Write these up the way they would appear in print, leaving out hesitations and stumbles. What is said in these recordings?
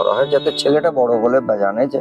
করা হয়, যাতে ছেলেটা বড় হলে বা জানে যে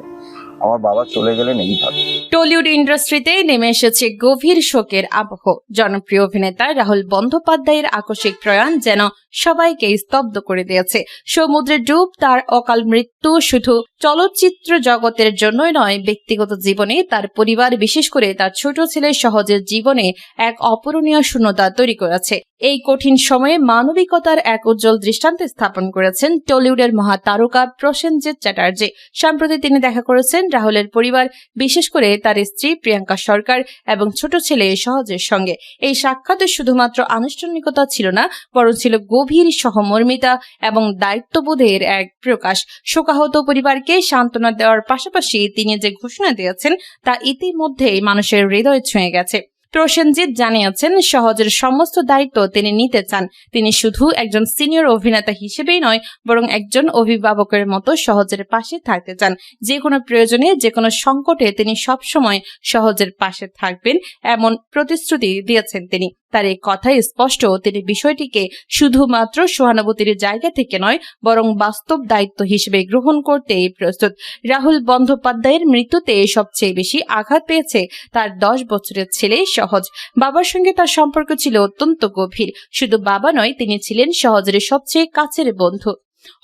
আমার বাবা চলে গেলেন এইভাবে। টলিউড ইন্ডাস্ট্রিতে নেমে এসেছে গভীর শোকের আবহ। জনপ্রিয় অভিনেতা রাহুল বন্দ্যোপাধ্যায়ের আকস্মিক প্রয়াণ যেন সবাইকে স্তব্ধ করে দিয়েছে। সমুদ্রে ডুব তার অকাল মৃত্যু শুধু চলচ্চিত্র জগতের জন্যই নয়, ব্যক্তিগত জীবনে তার পরিবার, বিশেষ করে তার ছোট ছেলের সহজের জীবনে এক অপূরণীয় শূন্যতা তৈরি করেছে। এই কঠিন সময়ে মানবিকতার এক উজ্জ্বল দৃষ্টান্ত স্থাপন করেছেন টলিউডের মহাতারকা প্রসেনজিৎ চ্যাটার্জি। সম্প্রতি তিনি দেখা করেছেন রাহুলের পরিবার, বিশেষ করে তার স্ত্রী প্রিয়াঙ্কা সরকার এবং ছোট ছেলে সহজের সঙ্গে। এই সাক্ষাতে শুধুমাত্র আনুষ্ঠানিকতা ছিল না, বরং ছিল গভীর সহমর্মিতা এবং দায়িত্ববোধের এক প্রকাশ। শোকাহত পরিবারকে সান্ত্বনা দেওয়ার পাশাপাশি তিনি যে ঘোষণা দিয়েছেন তা ইতিমধ্যেই মানুষের হৃদয় ছুঁয়ে গেছে। প্রসেনজিৎ জানিয়েছেন, সহজের সমস্ত দায়িত্ব তিনি নিতে চান। তিনি শুধু একজন সিনিয়র অভিনেতা হিসেবেই নয়, বরং একজন অভিভাবকের মতো সহজের পাশে থাকতে চান। যে কোনো প্রয়োজনে, যে কোনো সংকটে তিনি সবসময় সহজের পাশে থাকবেন, এমন প্রতিশ্রুতি দিয়েছেন তিনি। তার এই কথাই স্পষ্ট, তিনি বিষয়টিকে শুধুমাত্র সহানুভূতির জায়গা থেকে নয়, বরং বাস্তব দায়িত্ব হিসেবে গ্রহণ করতে প্রস্তুত। রাহুল বন্দ্যোপাধ্যায়ের মৃত্যুতে সবচেয়ে বেশি আঘাত পেয়েছে তার 10 বছরের ছেলে সহজ। বাবার সঙ্গে তার সম্পর্ক ছিল অত্যন্ত গভীর। শুধু বাবা নয়, তিনি ছিলেন সহজের সবচেয়ে কাছের বন্ধু।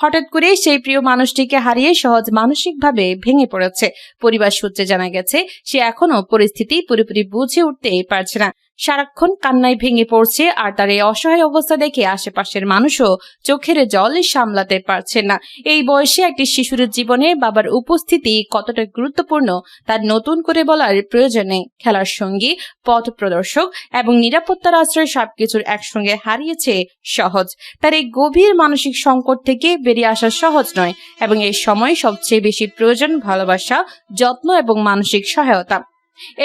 হঠাৎ করে সেই প্রিয় মানুষটিকে হারিয়ে সহজ মানসিকভাবে ভেঙে পড়েছে। পরিবার সূত্রে জানা গেছে, সে এখনো পরিস্থিতি পুরোপুরি বুঝে উঠতে পারছে না। সারাক্ষণ কান্নায় ভেঙে পড়ছে, আর তার এই অসহায় অবস্থা দেখে আশেপাশের মানুষও চোখের জল সামলাতে পারছে না। এই বয়সে একটি শিশুর জীবনে বাবার উপস্থিতি কতটা গুরুত্বপূর্ণ তার নতুন করে বলার প্রয়োজন নেই। খেলার সঙ্গী, পথ প্রদর্শক এবং নিরাপত্তার আশ্রয় সবকিছুর একসঙ্গে হারিয়েছে সহজ। তার এই গভীর মানসিক সংকট থেকে বেরিয়ে আসা সহজ নয়, এবং এই সময় সবচেয়ে বেশি প্রয়োজন ভালোবাসা, যত্ন এবং মানসিক সহায়তা।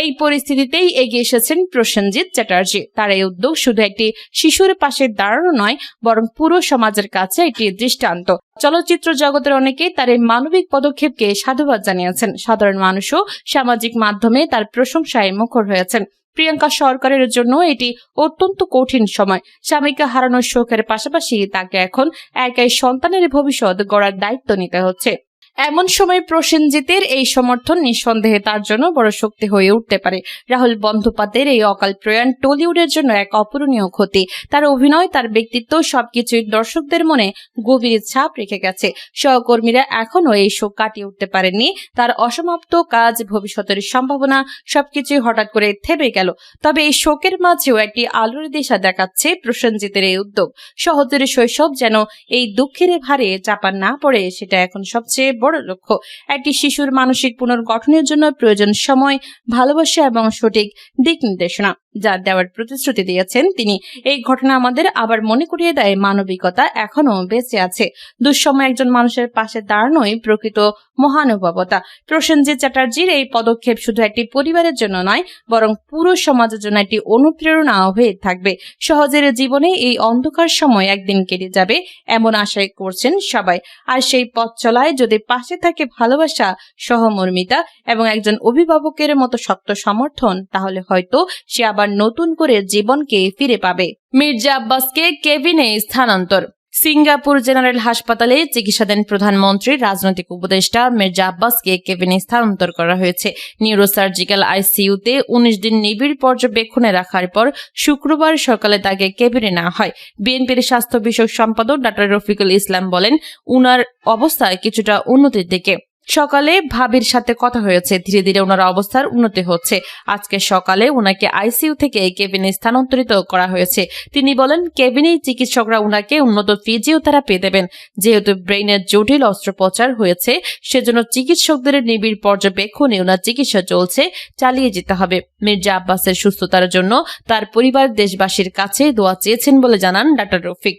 এই পরিস্থিতিতেই এগিয়ে এসেছেন প্রসেনজিৎ চ্যাটার্জি। তার এই উদ্যোগ শুধু একটি শিশুর পাশে দাঁড়ানো নয়, বরং পুরো সমাজের কাছে একটি দৃষ্টান্ত। চলচ্চিত্র জগতের অনেকেই তার এই মানবিক পদক্ষেপকে সাধুবাদ জানিয়েছেন। সাধারণ মানুষও সামাজিক মাধ্যমে তার প্রশংসায় মুখর হয়েছেন। প্রিয়াঙ্কা সরকারের জন্য এটি অত্যন্ত কঠিন সময়। স্বামীকে হারানোর শোকের পাশাপাশি তাকে এখন একাই সন্তানের ভবিষ্যৎ গড়ার দায়িত্ব নিতে হচ্ছে। এমন সময় প্রসেনজিতের এই সমর্থন নিঃসন্দেহে তার জন্য বড় শক্তি হয়ে উঠতে পারে। রাহুল বন্দ্যোপাধ্যায়ের এই অকাল প্রয়াণ টলিউডের জন্য এক অপূরণীয় ক্ষতি। তার অভিনয়, তার ব্যক্তিত্ব সবকিছুই দর্শকদের মনে গভীর ছাপ রেখে গেছে। সহকর্মীরা এখনো এই শোক কাটিয়ে উঠতে পারেননি। তার অসমাপ্ত কাজ, ভবিষ্যতের সম্ভাবনা সবকিছুই হঠাৎ করে থেমে গেল। তবে এই শোকের মাঝেও একটি আলোর দিশা দেখাচ্ছে প্রসেনজিতের এই উদ্যোগ। সহজের শৈশব যেন এই দুঃখের ভারে চাপা না পড়ে, সেটা এখন সবচেয়ে বড় লক্ষ্য। একটি শিশুর মানসিক পুনর্গঠনের জন্য প্রয়োজন সময়, ভালোবাসা এবং সঠিক দিক নির্দেশনা, যা দেওয়ার প্রতিশ্রুতি দিয়েছেন তিনি। এই ঘটনা আমাদের আবার মনে করিয়ে দেয়, মানবিকতা এখনো বেঁচে আছে। দুঃসময় একজন মানুষের পাশে দাঁড়ানোই প্রকৃত মহানুভবতা। প্রসেনজিৎ চ্যাটার্জির এই পদক্ষেপ শুধু একটি পরিবারের জন্য নয়, বরং পুরো সমাজের জন্য একটি অনুপ্রেরণা হয়ে থাকবে। সহজের জীবনে এই অন্ধকার সময় একদিন কেটে যাবে, এমন আশাই করছেন সবাই। আর সেই পথ চলায় যদি পাশে থাকে ভালোবাসা, সহমর্মিতা এবং একজন অভিভাবকের মতো শক্ত সমর্থন, তাহলে হয়তো সে আবার নতুন করে জীবনকে ফিরে পাবে। মির্জা আব্বাসকে কেবিনে স্থানান্তর। সিঙ্গাপুর জেনারেল হাসপাতালে চিকিৎসাধীন প্রধানমন্ত্রীর রাজনৈতিক উপদেষ্টা মির্জা আব্বাসকে কেবিনে স্থানান্তর করা হয়েছে। নিউরোসার্জিক্যাল আইসিইউতে 19 দিন নিবিড় পর্যবেক্ষণে রাখার পর শুক্রবার সকালে তাকে কেবিনে নেওয়া হয়। বিএনপির স্বাস্থ্য বিষয়ক সম্পাদক ডা. রফিকুল ইসলাম বলেন, উনার অবস্থা কিছুটা উন্নতির দিকে। সকালে ভাবির সাথে কথা হয়েছে, ধীরে ধীরে ওনার অবস্থার উন্নতি হচ্ছে। আজকে সকালে ওনাকে আইসিইউ থেকে কেবিনে স্থানান্তরিত করা হয়েছে। তিনি বলেন, কেবিনে চিকিৎসকরা ওনাকে উন্নত ফিজিওথেরাপি দেবেন। যেহেতু ব্রেইনের জটিল অস্ত্রোপচার হয়েছে, সেজন্য চিকিৎসকদের নিবিড় পর্যবেক্ষণে ওনার চিকিৎসা চলছে, চালিয়ে যেতে হবে। মির্জা আব্বাসের সুস্থতার জন্য তার পরিবার দেশবাসীর কাছে দোয়া চেয়েছেন বলে জানান ডা. রফিক।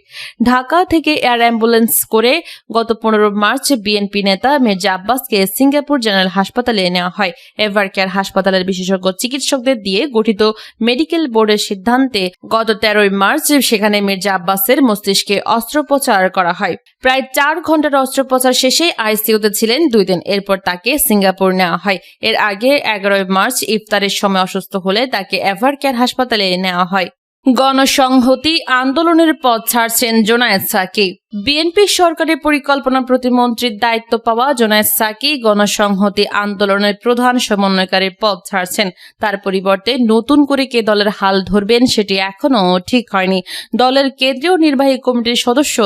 ঢাকা থেকে এয়ার অ্যাম্বুলেন্স করে গত 15 মার্চ বিএনপি নেতা মির্জা আব্বাস সিঙ্গাপুর জেনারেল হাসপাতালে নেওয়া হয়। এভারকেয়ার হাসপাতালের বিশেষজ্ঞ চিকিৎসকদের দিয়ে গঠিত মেডিকেল বোর্ডের সিদ্ধান্তে গত 13 মার্চ সেখানে মির্জা আব্বাসের মস্তিষ্কে অস্ত্রোপচার করা হয়। প্রায় 4 ঘন্টার অস্ত্রোপচার শেষে আইসিইউতে ছিলেন 2 দিন। এরপর তাকে সিঙ্গাপুর নেওয়া হয়। এর আগে 11 মার্চ ইফতারের সময় অসুস্থ হলে তাকে এভারকেয়ার হাসপাতালে নেওয়া হয়। গণসংহতি আন্দোলনের পথ ছাড়ছেন জোনায়েদ সাকিব। বিএনপি সরকারের পরিকল্পনা প্রতিমন্ত্রীর দায়িত্ব পাওয়া জোনায়েদ সাকি গণসংহতি আন্দোলনের প্রধান সমন্বয়কারীর পদ ছাড়ছেন। তার পরিবর্তে নতুন করে কে দলের হাল ধরবেন সেটি এখনও ঠিক হয়নি। দলের কেন্দ্রীয় নির্বাহী কমিটির সদস্য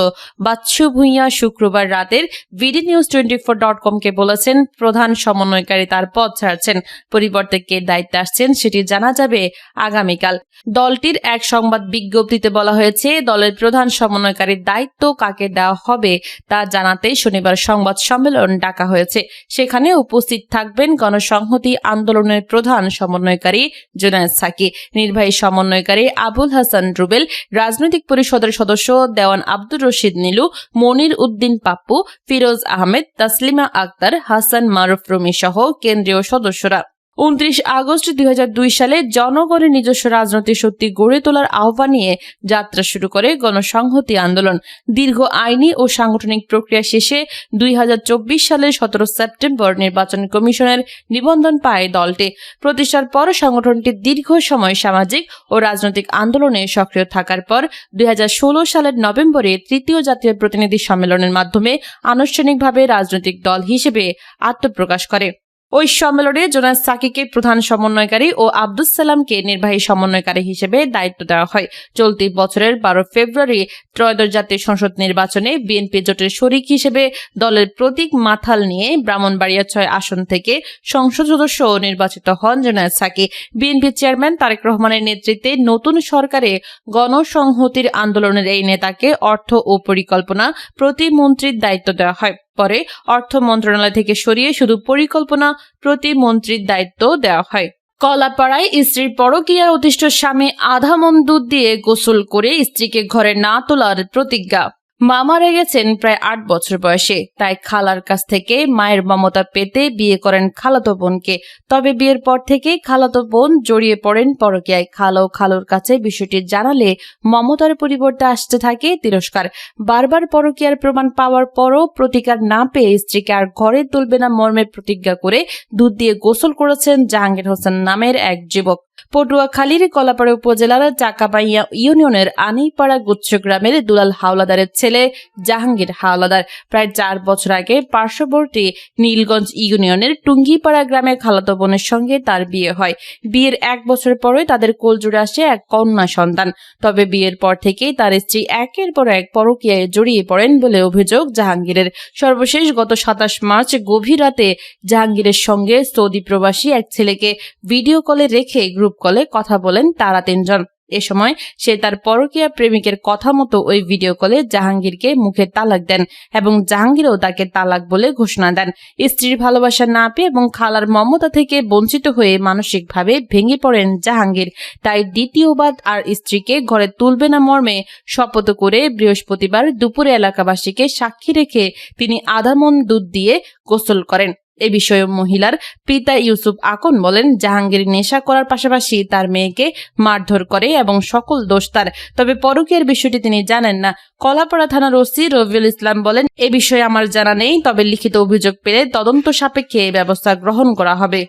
বাচ্চু ভূঁইয়া শুক্রবার রাতের VDNews24.com-কে বলেছেন, প্রধান সমন্বয়কারী তার পদ ছাড়ছেন। পরিবর্তে কে দায়িত্বে আসছেন সেটি জানা যাবে আগামীকাল। দলটির এক সংবাদ বিজ্ঞপ্তিতে বলা হয়েছে, দলের প্রধান সমন্বয়কারীর দায়িত্ব কাকে দেওয়া হবে তা জানাতে শনিবার সংবাদ সম্মেলন ডাকা হয়েছে। সেখানে উপস্থিত থাকবেন গণসংহতি আন্দোলনের প্রধান সমন্বয়কারী জোনায়েদ সাকি, নির্বাহী সমন্বয়কারী আবুল হাসান রুবেল, রাজনৈতিক পরিষদের সদস্য দেওয়ান আব্দুর রশিদ নীলু, মনির উদ্দিন পাপ্পু, ফিরোজ আহমেদ, তাসলিমা আক্তার, হাসান মারুফ রুমি সহ কেন্দ্রীয় সদস্যরা। 29 আগস্ট 2002 সালে জনগণের নিজস্ব রাজনৈতিক শক্তি গড়ে তোলার আহ্বান নিয়ে যাত্রা শুরু করে গণসংহতি আন্দোলন। দীর্ঘ আইনি ও সাংগঠনিক প্রক্রিয়া শেষে 2024 সালের 17 সেপ্টেম্বর নির্বাচন কমিশনের নিবন্ধন পায় দলটি। প্রতিষ্ঠার পর সংগঠনটি দীর্ঘ সময় সামাজিক ও রাজনৈতিক আন্দোলনে সক্রিয় থাকার পর 2016 সালের নভেম্বরে তৃতীয় জাতীয় প্রতিনিধি সম্মেলনের মাধ্যমে আনুষ্ঠানিকভাবে রাজনৈতিক দল হিসেবে আত্মপ্রকাশ করে। ওই সম্মেলনে জোনায়েদ সাকিকে প্রধান সমন্বয়কারী ও আব্দুস সালামকে নির্বাহী সমন্বয়কারী হিসেবে দায়িত্ব দেওয়া হয়। চলতি বছরের 12 ফেব্রুয়ারি ত্রয়োদশ জাতীয় সংসদ নির্বাচনে বিএনপি জোটের শরিক হিসেবে দলের প্রতীক মাথাল নিয়ে ব্রাহ্মণবাড়িয়া 6 আসন থেকে সংসদ সদস্য নির্বাচিত হন জোনায়েদ সাকি। বিএনপি চেয়ারম্যান তারেক রহমানের নেতৃত্বে নতুন সরকারে গণসংহতির আন্দোলনের এই নেতাকে অর্থ ও পরিকল্পনা প্রতিমন্ত্রীর দায়িত্ব দেওয়া হয়। পরে অর্থ মন্ত্রণালয় থেকে সরিয়ে শুধু পরিকল্পনা প্রতিমন্ত্রীর দায়িত্ব দেওয়া হয়। কলাপাড়ায় স্ত্রীর পরকীয়ায় অতিষ্ঠ স্বামী আধা মণ দুধ দিয়ে গোসল করে স্ত্রীকে ঘরে না তোলার প্রতিজ্ঞা। মা মারা গেছেন প্রায় 8 বছর বয়সে, তাই খালার কাছ থেকে মায়ের মমতা পেতে বিয়ে করেন খালাতো বোনকে। তবে বিয়ের পর থেকে খালাতো বোন জড়িয়ে পড়েন পরকীয়ায়। খালা ও খালুর কাছে বিষয়টি জানালে মমতার পরিবর্তে আসতে থাকে তিরস্কার। বারবার পরকীয়ার প্রমাণ পাওয়ার পরও প্রতিকার না পেয়ে স্ত্রীকে আর ঘরে তুলবে না মর্মে প্রতিজ্ঞা করে দুধ দিয়ে গোসল করেছেন জাহাঙ্গীর হোসেন নামের এক যুবক। পটুয়াখালীর কলাপাড়া উপজেলার চাকাবাইয়া ইউনিয়নের আনিপাড়া গুচ্ছ গ্রামের দুলাল হাওলাদারের ছেলে জাহাঙ্গীর হাওলাদার প্রায় 4 বছর আগে পার্শ্ববর্তী নীলগঞ্জ ইউনিয়নের টুঙ্গিপাড়া গ্রামে খালাতো বোনের সঙ্গে তার বিয়ে হয়। বিয়ের 1 বছর পরে তাদের কোলজুড়ে আসে এক কন্যা সন্তান। তবে বিয়ের পর থেকেই তার স্ত্রী একের পর এক পরকীয়ায় জড়িয়ে পড়েন বলে অভিযোগ জাহাঙ্গীরের। সর্বশেষ গত 27 মার্চ গভীর রাতে জাহাঙ্গীরের সঙ্গে সৌদি প্রবাসী এক ছেলেকে ভিডিও কলে রেখে গ্রুপ কলে কথা বলেন তারা 3 জন। এ সময় সে তার পরকীয়া প্রেমিকের কথা মতো ওই ভিডিও কলে জাহাঙ্গীরকে মুখে তালাক দেন এবং জাহাঙ্গীরও তাকে তালাক বলে ঘোষণা দেন। স্ত্রীর ভালোবাসা না পেয়ে এবং খালার মমতা থেকে বঞ্চিত হয়ে মানসিকভাবে ভেঙে পড়েন জাহাঙ্গীর। তাই দ্বিতীয়বার আর স্ত্রীকে ঘরে তুলবে না মর্মে শপথ করে বৃহস্পতিবার দুপুরে এলাকাবাসীকে সাক্ষী রেখে তিনি আধা মণ দুধ দিয়ে গোসল করেন। এ বিষয়ে মহিলার পিতা ইউসুফ আকন বলেন, জাহাঙ্গীর নেশা করার পাশাপাশি তার মেয়েকে মারধর করে এবং সকল দোষ তার। তবে পরকীয়ার বিষয়টি তিনি জানেন না। কলাপাড়া থানার ওসি রবিউল ইসলাম বলেন, এ বিষয়ে আমার জানা নেই, তবে লিখিত অভিযোগ পেলে তদন্ত সাপেক্ষে ব্যবস্থা গ্রহণ করা হবে।